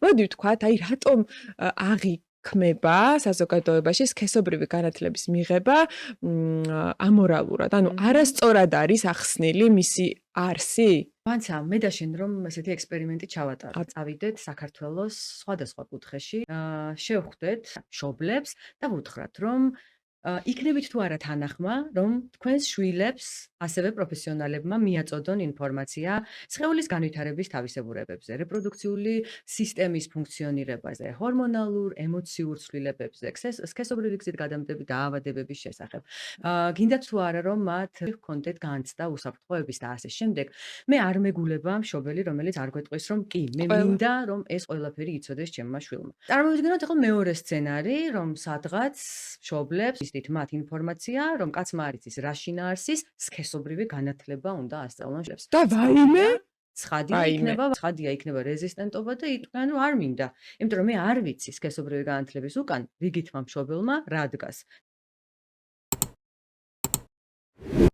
მოდი ვთქვათ, აი რატომ აღიქმება საზოგადოებაში სქესობრივი განათლების მიღება ამორალურად? ანუ არასწორად არის ახსნილი მისი არსი? მანცა მე და შენ რომ ესეთი ექსპერიმენტი ჩავატაროთ. წავიდეთ საქართველოს სხვადასხვა კუთხეში, შევხვდეთ მშობლებს და ვუთხრათ, რომ იქნებით თუ არა თანახმა, რომ თქვენს შვილებს ასევე პროფესიონალებმა მიაწოდონ ინფორმაცია სხეულის განვითარების თავისებურებებზე, რეპროდუქციული სისტემის ფუნქციონირებაზე, ჰორმონალურ, ემოციურ ცვლილებებზე, სქესობრივი გზით გადამტები დაავადებების შესახებ. გინდათ თუ არა რომ მათ ჰქონდეთ განცდა უსაფრთხოების და ასე შემდეგ. მე არ მეგულება მშობელი, რომელიც არ გვეტყვის, რომ კი, მე მინდა, რომ ეს ყველაფერი იცოდეს ჩემმა შვილმა. წარმოვიდგინოთ ახლა მეორე სცენარი, რომ სადღაც მშობლებს ისტით მათ ინფორმაცია, რომ კაცმა არ იცის რა შინაარსის სქესობრივი განათლება უნდა ასწავლონ შვილებს. და ვაიმე? ცხადია იქნება რეზისტენტობა და იტყვიან რომ არ მინდა. იმიტომ რომ მე არ ვიცი სქესობრივი განათლების უკან რიგითმა მშობელმა რა დგას.